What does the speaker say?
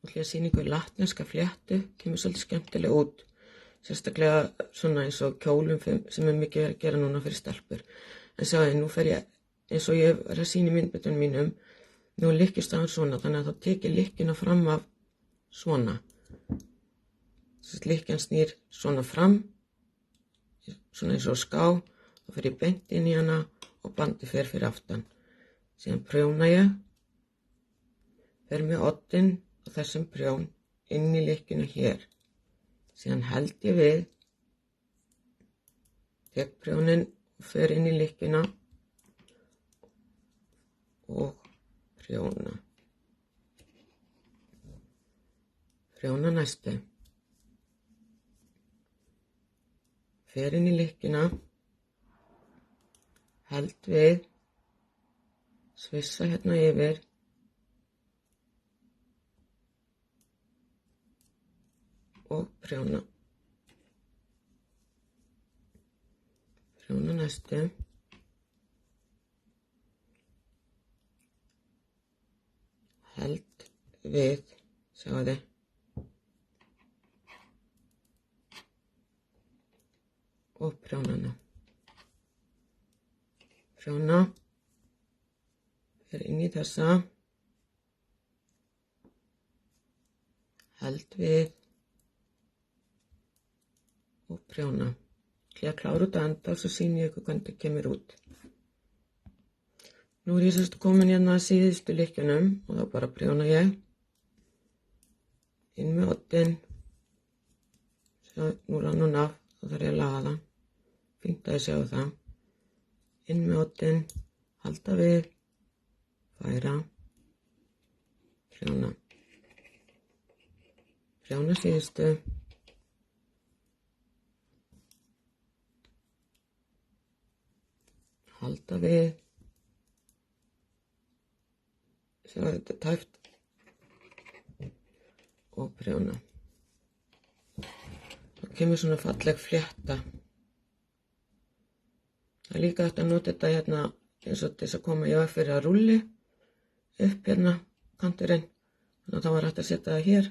og ætla ég að sýna ykkur latneska fléttu, kemur svolítið skemmtilega út, sérstaklega svona eins og kjólum sem mikið verið að gera núna fyrir stelpur. En sjáðu, nú fer ég, eins og ég er að sýna í myndböndunum mínum, nú er lykkjustaðan svona, þannig að þá tek ég lykkjuna fram af svona. Þess að lykkjan snýr svona fram, svona eins og ská, þá fer ég beint inn í hana og bandið fer fyrir aftan. Síðan prjóna ég, fer með oddinn og þessum prjón inn í lykkjuna hér. Síðan held ég við, tek prjónin og fer inn í lykkjuna og prjóna. Prjóna næstu. Fer inn í lykkjuna, held við, svissa hérna yfir og prjóna. Prjóna næstu. Held við, sjáu þið. Og prjóna hana. Prjóna. Fer inn í þessa. Held við. Og prjóna. Ætla ég að klára út að enda og svo sýni ég ykkur hvernig það kemur út. Nú er ég sérst komin hérna að síðustu lykkjunum og þá bara prjóna ég. Inn með oddinn. Nú rann hún af, þá þarf ég að laga það. Fínt að ég sjá það. Inn með oddinn, halda við, færa, prjóna. Prjóna síðustu. Halda við. Sjá þetta tæft. Og prjóna. Þá kemur svona falleg flétta. Það er líka hægt að nota þetta hérna eins og til þess að koma í veg fyrir að rúlli upp hérna kanturinn. Þannig að það var hægt að setja það hér.